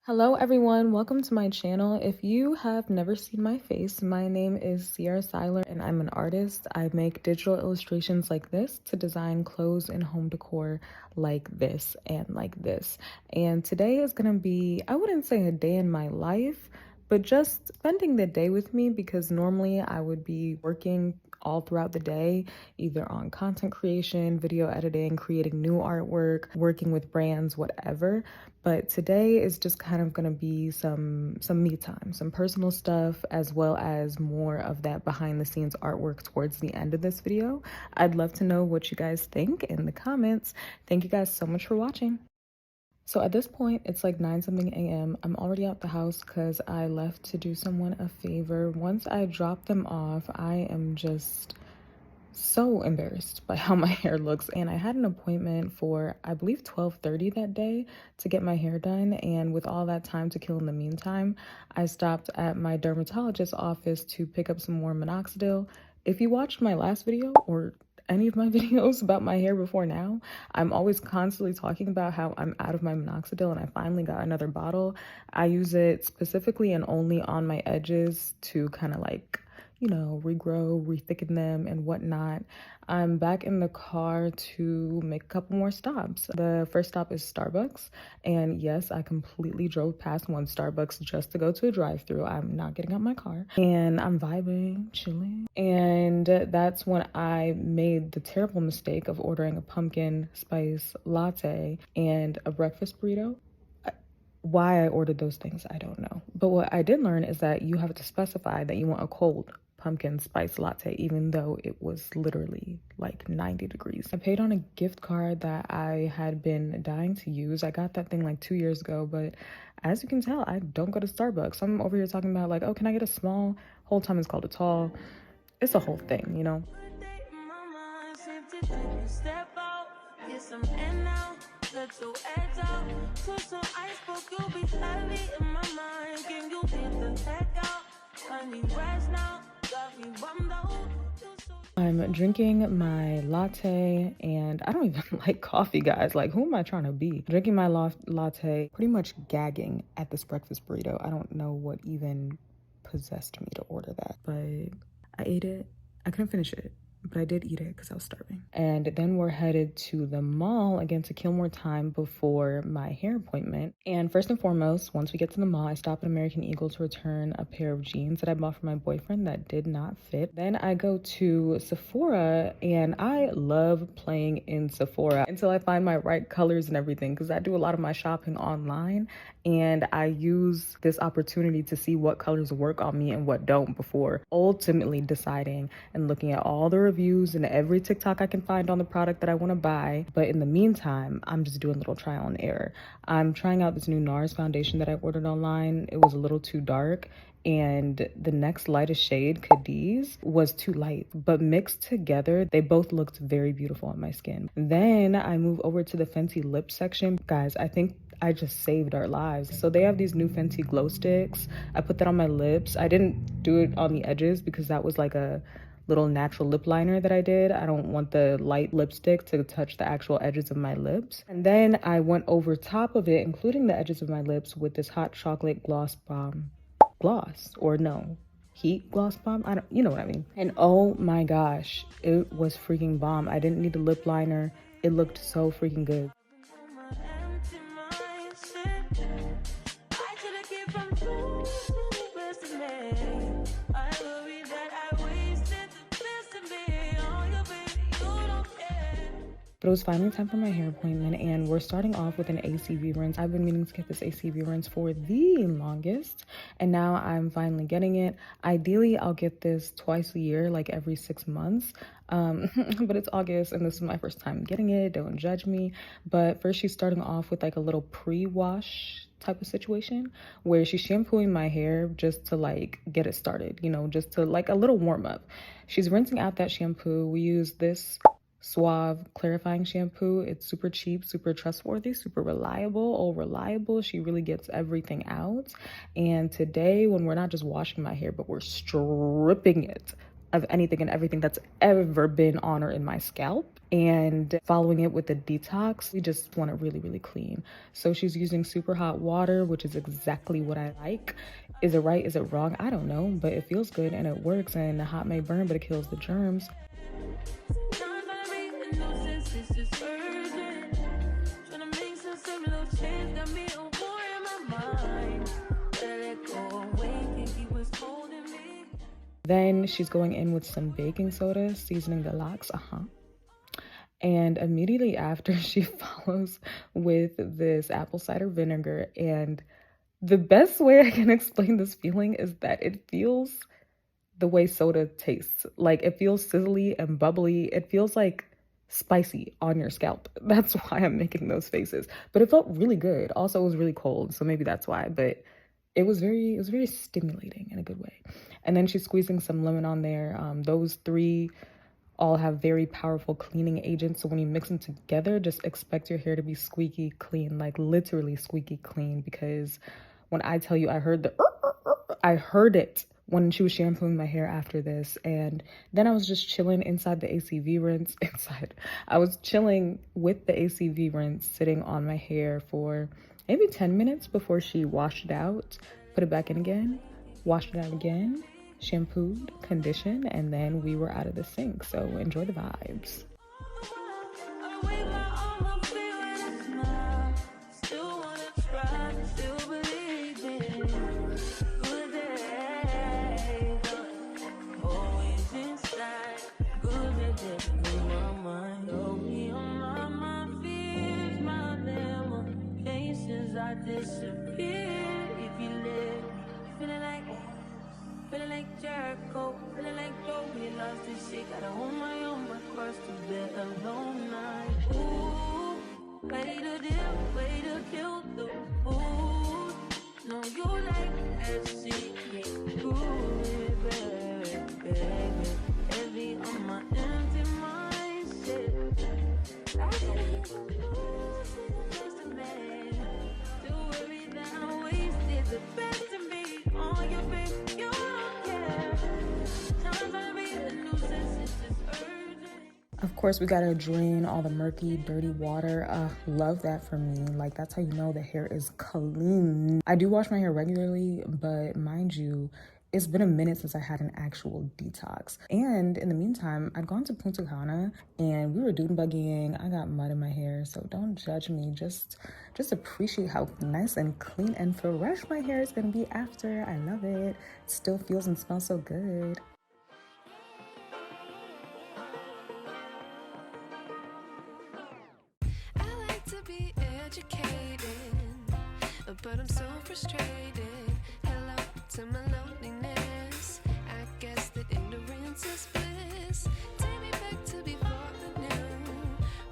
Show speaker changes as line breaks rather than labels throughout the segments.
Hello everyone, welcome to my channel. If you have never seen my face, my name is Sierra Siler and I'm an artist. I make digital illustrations like this to design clothes and home decor like this and like this. And today is gonna be, I wouldn't say a day in my life, but just spending the day with me, because normally I would be working all throughout the day, either on content creation, video editing, creating new artwork, working with brands, whatever. But today is just kind of gonna be some me time, some personal stuff, as well as more of that behind the scenes artwork towards the end of this video. I'd love to know what you guys think in the comments. Thank you guys so much for watching. So at this point, it's like 9 something a.m. I'm already out the house because I left to do someone a favor. Once I drop them off, I am just so embarrassed by how my hair looks, and I had an appointment for I believe 12:30 that day to get my hair done, and with all that time to kill in the meantime, I stopped at my dermatologist's office to pick up some more Minoxidil. If you watched my last video or any of my videos about my hair before now, I'm always constantly talking about how I'm out of my Minoxidil and I finally got another bottle. I use it specifically and only on my edges to kind of like, you know, regrow, rethicken them and whatnot. I'm back in the car to make a couple more stops. The first stop is Starbucks, and yes, I completely drove past one Starbucks just to go to a drive-thru. I'm not getting out my car, and I'm vibing, chilling, and that's when I made the terrible mistake of ordering a pumpkin spice latte and a breakfast burrito. Why I ordered those things, I don't know. But what I did learn is that you have to specify that you want a cold pumpkin spice latte, even though it was literally like 90 degrees. I paid on a gift card that I had been dying to use. I got that thing like 2 years ago, but as you can tell, I don't go to Starbucks. I'm over here talking about like, oh, can I get a small? Whole time it's called a tall. It's a whole thing, you know? I'm drinking my latte, and I don't even like coffee, guys. Like, who am I trying to be? Drinking my latte, pretty much gagging at this breakfast burrito. I don't know what even possessed me to order that, but I ate it. I couldn't finish it, but I did eat it because I was starving. And then we're headed to the mall again to kill more time before my hair appointment. And first and foremost, once we get to the mall, I stop at American Eagle to return a pair of jeans that I bought for my boyfriend that did not fit. Then I go to Sephora, and I love playing in Sephora until I find my right colors and everything, because I do a lot of my shopping online, and I use this opportunity to see what colors work on me and what don't before ultimately deciding and looking at all the reviews and every TikTok I can find on the product that I want to buy. But in the meantime, I'm just doing a little trial and error. I'm trying out this new NARS foundation that I ordered online. It was a little too dark, and the next lightest shade, Cadiz, was too light, but mixed together they both looked very beautiful on my skin. Then I move over to the Fenty lip section. Guys, I think I just saved our lives. So they have these new Fenty glow sticks. I put that on my lips. I didn't do it on the edges because that was like a little natural lip liner that I did. I don't want the light lipstick to touch the actual edges of my lips. And then I went over top of it, including the edges of my lips, with this hot chocolate gloss bomb. Gloss, or no, heat gloss bomb, I don't, you know what I mean. And oh my gosh, it was freaking bomb. I didn't need a lip liner. It looked so freaking good. But it was finally time for my hair appointment, and we're starting off with an ACV rinse. I've been meaning to get this ACV rinse for the longest, and now I'm finally getting it. Ideally, I'll get this twice a year, like every 6 months. But it's August, and this is my first time getting it. Don't judge me. But first, she's starting off with like a little pre-wash type of situation where she's shampooing my hair just to like get it started, you know, just to like a little warm up. She's rinsing out that shampoo. We use this Suave clarifying shampoo. It's super cheap, super trustworthy, super reliable. Oh, reliable. She really gets everything out. And today, when we're not just washing my hair, but we're stripping it of anything and everything that's ever been on or in my scalp, and following it with the detox. We just want it really, really clean. So she's using super hot water, which is exactly what I like. Is it right? Is it wrong? I don't know, but it feels good and it works, and the hot may burn, but it kills the germs. Then she's going in with some baking soda, seasoning the locs, and immediately after she follows with this apple cider vinegar. And the best way I can explain this feeling is that it feels the way soda tastes. Like, it feels sizzly and bubbly. It feels like spicy on your scalp. That's why I'm making those faces. But it felt really good. Also, it was really cold, so maybe that's why. But it was very stimulating in a good way. And then she's squeezing some lemon on there. Those three all have very powerful cleaning agents. So when you mix them together, just expect your hair to be squeaky clean, like literally squeaky clean. Because when I tell you, I heard it when she was shampooing my hair after this. And then I was just chilling inside the ACV rinse. I was chilling with the ACV rinse sitting on my hair for maybe 10 minutes before she washed it out, put it back in again, washed it out again, shampooed, conditioned, and then we were out of the sink. So enjoy the vibes.
Feeling like Jericho, feeling like Joe, we lost this shit. Gotta hold my own, my cross to bear alone night. Ooh, way to deal, way to kill the food. No, you like that shit, yeah. Ooh, baby, heavy on my empty mindset. I can't lose the man. Do everything I wasted, the best of me on your face.
Of course, we gotta drain all the murky, dirty water. Love that for me. Like, that's how you know the hair is clean. I do wash my hair regularly, but mind you, it's been a minute since I had an actual detox. And in the meantime, I'd gone to Punta Cana and we were dune buggying. I got mud in my hair, so don't judge me. Just appreciate how nice and clean and fresh my hair is gonna be after. I love it. It still feels and smells so good.
I like to be educated, but I'm so frustrated. Hello to my loneliness. I guess that ignorance is bliss. Take me back to before the new.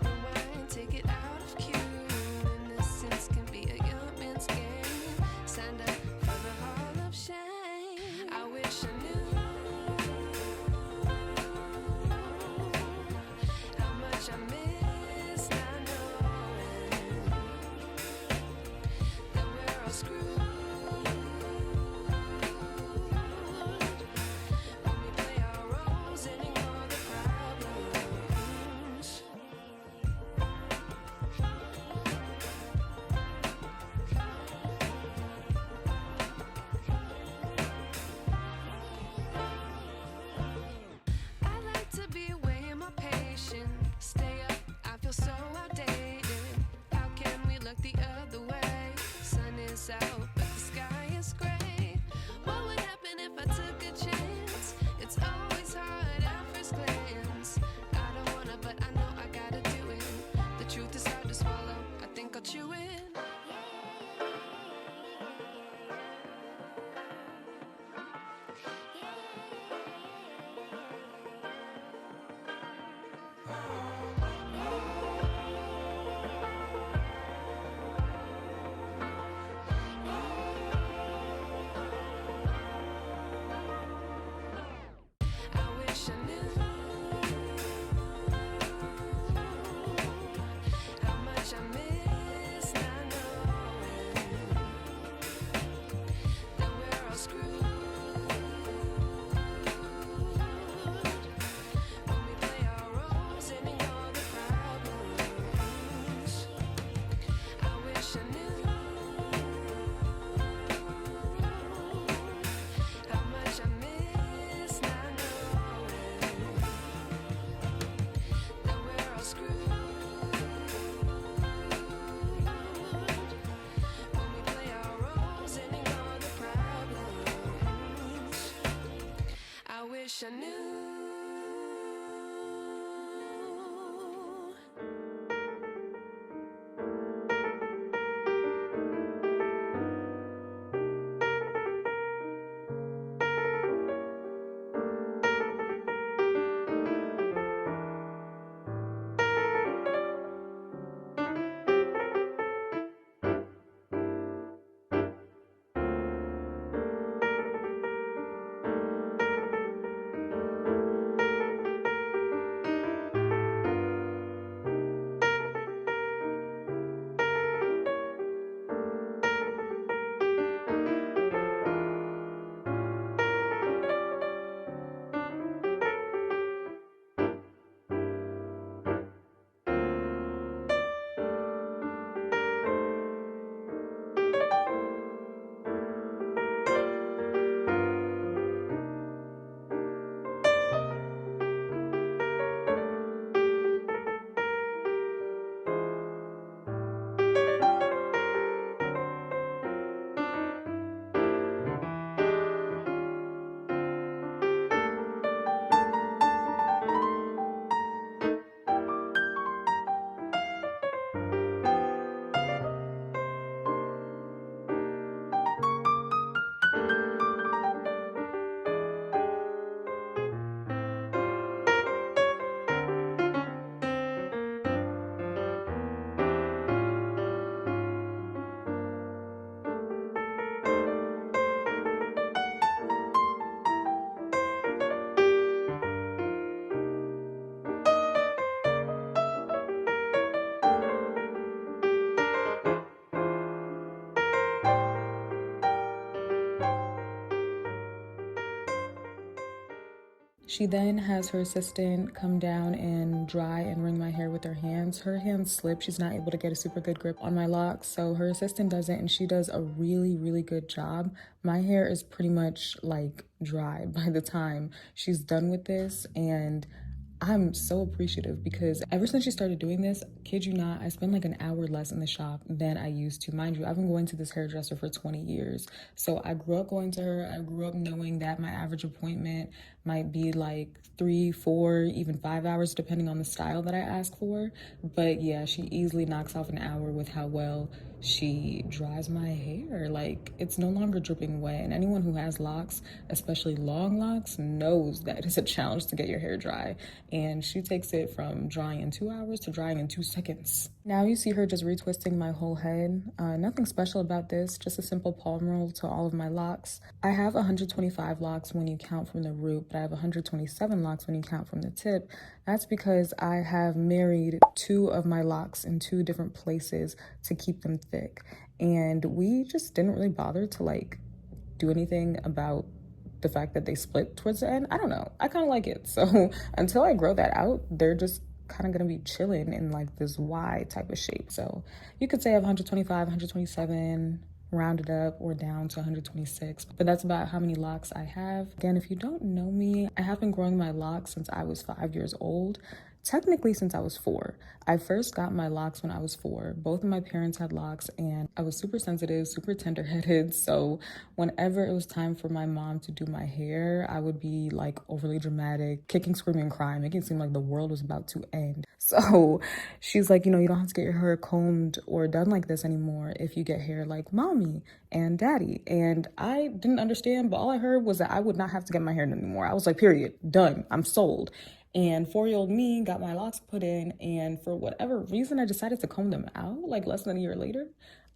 Rewind, take it out of cue. Innocence can be a young man's game. Signed up for the hall of shame. I wish I knew how much I miss not knowing that we're all screwed.
She then has her assistant come down and dry and wring my hair with her hands. Her hands slip. She's not able to get a super good grip on my locks, so her assistant does it, and she does a really, really good job. My hair is pretty much like dry by the time she's done with this, and I'm so appreciative because ever since she started doing this, kid you not, I spend like an hour less in the shop than I used to. Mind you, I've been going to this hairdresser for 20 years. So I grew up going to her. I grew up knowing that my average appointment might be like 3, 4, even 5 hours, depending on the style that I ask for. But yeah, she easily knocks off an hour with how well she dries my hair. Like, it's no longer dripping wet. And anyone who has locks, especially long locks, knows that it's a challenge to get your hair dry. And she takes it from drying in 2 hours to drying in 2 seconds. Now you see her just retwisting my whole head. Nothing special about this, just a simple palm roll to all of my locks. I have 125 locks when you count from the root, but I have 127 locks when you count from the tip. That's because I have married 2 of my locks in 2 different places to keep them thick. And we just didn't really bother to like do anything about the fact that they split towards the end. I don't know. I kind of like it. So until I grow that out, they're just kind of going to be chilling in like this Y type of shape. So you could say I have 125, 127, rounded up or down to 126, but that's about how many locks I have. Again, if you don't know me, I have been growing my locks since I was 5 years old. Technically since I was 4. I first got my locks when I was 4. Both of my parents had locks, and I was super sensitive, super tender-headed. So whenever it was time for my mom to do my hair, I would be like overly dramatic, kicking, screaming, crying, making it seem like the world was about to end. So she's like, you know, you don't have to get your hair combed or done like this anymore if you get hair like mommy and daddy. And I didn't understand, but all I heard was that I would not have to get my hair done anymore. I was like, period, done, I'm sold. And 4-year-old me got my locks put in, and for whatever reason, I decided to comb them out like less than a year later.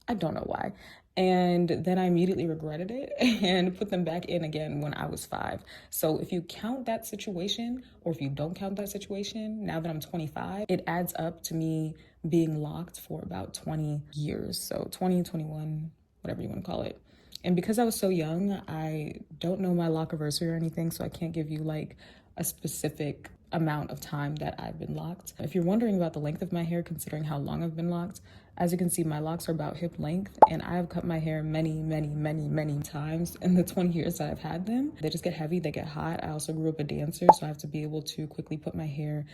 I don't know why. And then I immediately regretted it and put them back in again when I was 5. So if you count that situation, or if you don't count that situation, now that I'm 25, it adds up to me being locked for about 20 years. So 20, 21, whatever you want to call it. And because I was so young, I don't know my lock anniversary or anything, so I can't give you like a specific amount of time that I've been locked. If you're wondering about the length of my hair, considering how long I've been locked, as you can see, my locks are about hip length, and I have cut my hair many, many, many, many times in the 20 years that I've had them. They just get heavy, they get hot. I also grew up a dancer, so I have to be able to quickly put my hair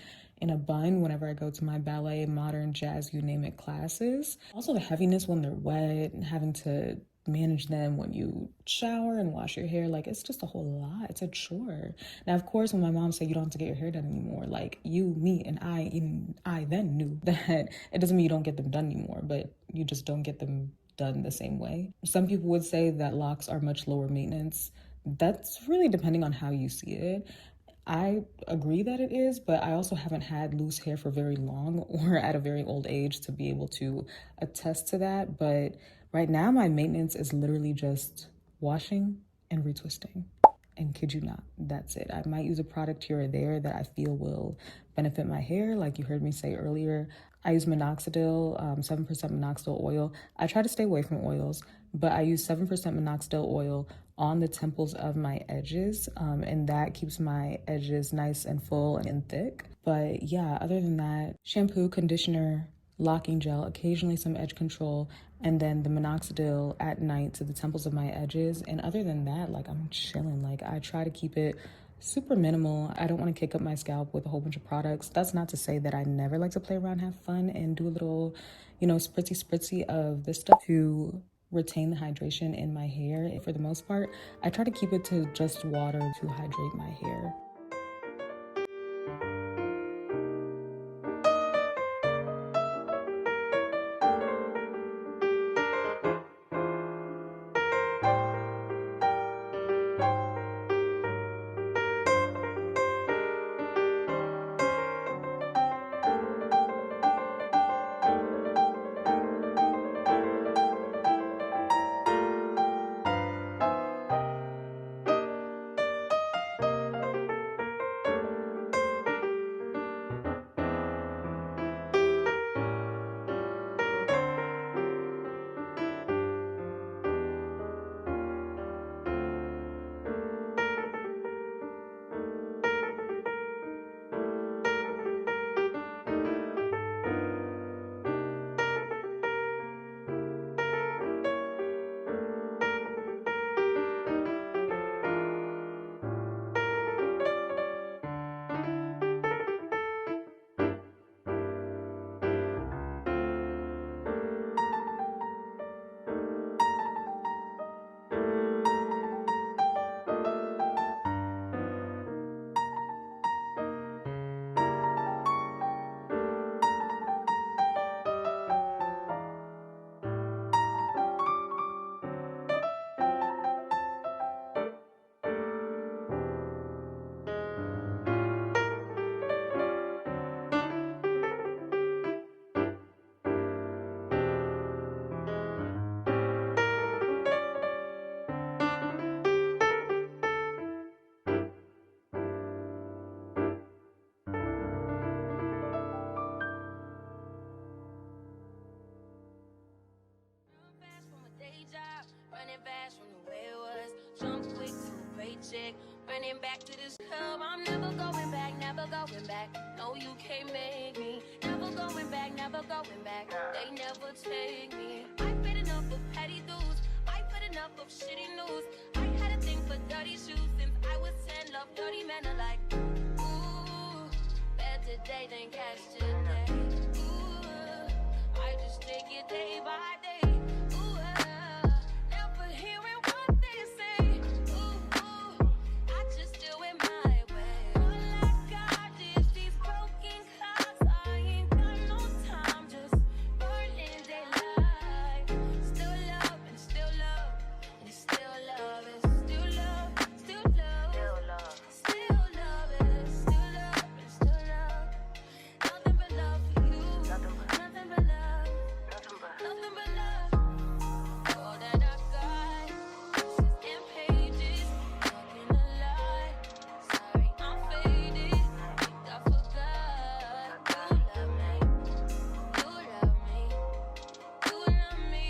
in a bun whenever I go to my ballet, modern, jazz, you name it classes. Also the heaviness when they're wet and having to manage them when you shower and wash your hair, like it's just a whole lot. It's a chore. Now of course when my mom said you don't have to get your hair done anymore, like you, me, and I then knew that it doesn't mean you don't get them done anymore, but you just don't get them done the same way. Some people would say that locks are much lower maintenance. That's really depending on how you see it. I agree that it is, but I also haven't had loose hair for very long or at a very old age to be able to attest to that. But right now, my maintenance is literally just washing and retwisting. And kid you not, that's it. I might use a product here or there that I feel will benefit my hair. Like you heard me say earlier, I use Minoxidil, 7% Minoxidil oil. I try to stay away from oils, but I use 7% Minoxidil oil on the temples of my edges, and that keeps my edges nice and full and thick. But yeah, other than that, shampoo, conditioner, locking gel, occasionally some edge control, and then the Minoxidil at night to the temples of my edges. And other than that, like I'm chilling. Like I try to keep it super minimal. I don't want to kick up my scalp with a whole bunch of products. That's not to say that I never like to play around, have fun, and do a little, you know, spritzy of this stuff to retain the hydration in my hair. For the most part, I try to keep it to just water to hydrate my hair.
running back to this club. I'm never going back, never going back. No, you can't make me. Never going back, never going back. They never take me. I've been enough of petty dudes. I've had enough of shitty news. I had a thing for dirty shoes since I was 10. Love dirty men alike. Ooh, better day than yesterday. Ooh, I just take it day by day. Ooh, never hearing what they say. Ooh, I just do it my way. All I got is these broken clocks. I ain't got no time, just burning daylight. Still love and still love and still love is still love, still love, still love is still love and still love. Nothing but love for you. Nothing but love. Nothing but love. All that I got, pieces and pages, talking a lie. Sorry, I'm faded. Think I forgot. You love me. You love me. You love me.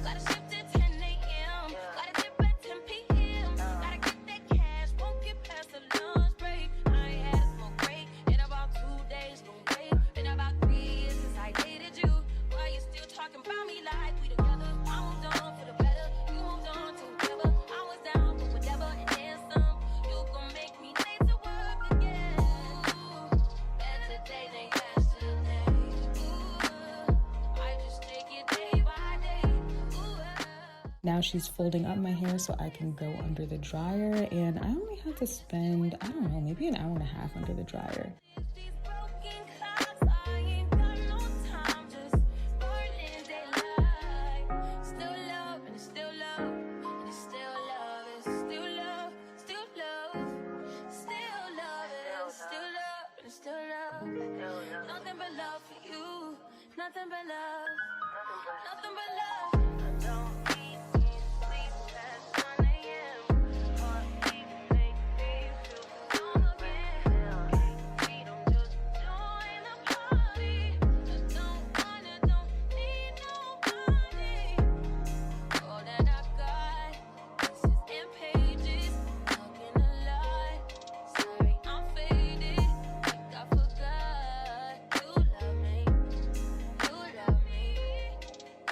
Gotta shift at 10 a.m. Gotta dip at 10 p.m. Gotta get that cash. Won't get past the lunch break. I ain't had a smoke break in about 2 days. Don't wait. Been about 3 years since I dated you. Why you still talking about me like we together? I moved on for the better. You moved on to whatever. I was down for whatever and then some. You gon' make me late to work again. Ooh, better day than yesterday. Ooh, I just take it day by day. Ooh,
Now she's folding up my hair so I can go under the dryer, and I only had to spend, I don't know, maybe an hour and a half under the dryer.
these broken clocks, I ain't got no time, just burning daylight. Still love and still love and still love is still love, still love, still love is still love and still love. Nothing but love for you, nothing but love, nothing but love. I don't eat, sleep past 9 a.m. Heartbeat make me feel strong again. Freedom just join the party. I don't need nobody. All that I got, pieces and pages, talking a lie. Sorry, I'm faded. Think I forgot. You love me. You love me.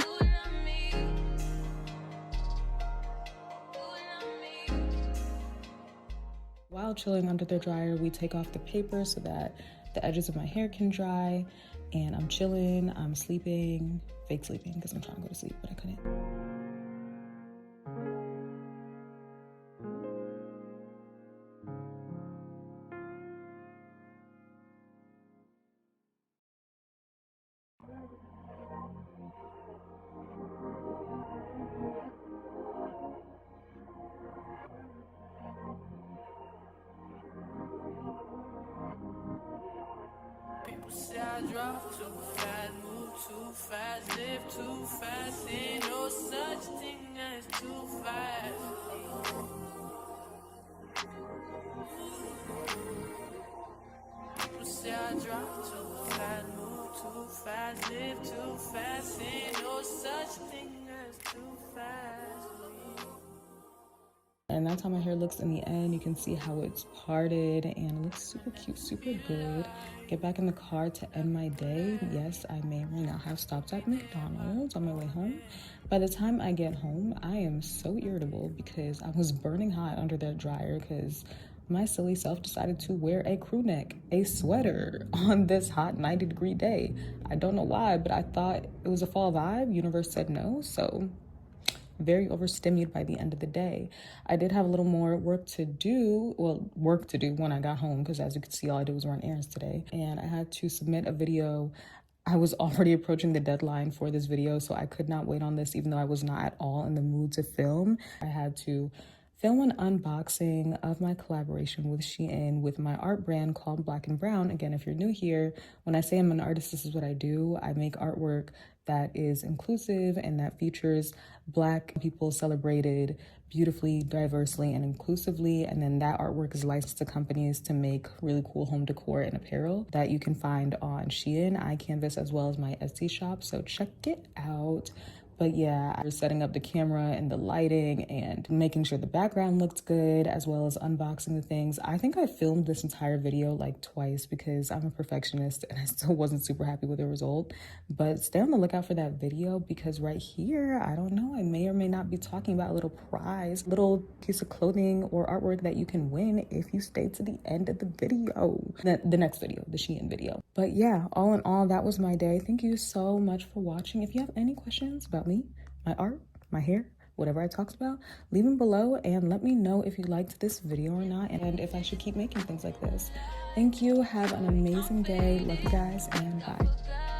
You love me. You love me.
While chilling under the dryer, we take off the paper so that the edges of my hair can dry, and I'm chilling, I'm sleeping, fake sleeping because I'm trying to go to sleep, but I couldn't.
People say I drive too fast, move too fast, live too fast. Ain't no such thing as too fast. People say I drive too fast, move too fast, live too fast. Ain't no such thing as too fast.
And that's how my hair looks in the end. You can see how it's parted and it looks super cute, super good. Get back in the car to end my day. Yes, I may or may not have stopped at McDonald's on my way home. By the time I get home, I am so irritable because I was burning hot under that dryer because my silly self decided to wear a crew neck, a sweater on this hot 90-degree day. I don't know why, but I thought it was a fall vibe. Universe said no, so very overstimulated by the end of the day. I did have a little more work to do when I got home, because as you can see, all I did was run errands today. And I had to submit a video. I was already approaching the deadline for this video, so I could not wait on this, even though I was not at all in the mood to film. I had to film an unboxing of my collaboration with Shein with my art brand called Blk and Brwn. Again, if you're new here, when I say I'm an artist, this is what I do. I make artwork that is inclusive and that features Black people celebrated beautifully, diversely, and inclusively. And then that artwork is licensed to companies to make really cool home decor and apparel that you can find on Shein, iCanvas, as well as my Etsy shop. So check it out. But yeah, I was setting up the camera and the lighting and making sure the background looked good, as well as unboxing the things. I think I filmed this entire video like twice because I'm a perfectionist and I still wasn't super happy with the result. But stay on the lookout for that video, because right here, I don't know, I may or may not be talking about a little prize, little piece of clothing or artwork that you can win if you stay to the end of the video, the next video, the Shein video. But yeah, all in all, that was my day. Thank you so much for watching. If you have any questions about me, my art, my hair, whatever I talked about, leave them below and let me know if you liked this video or not, and if I should keep making things like this. Thank you. Have an amazing day. Love you guys, and bye.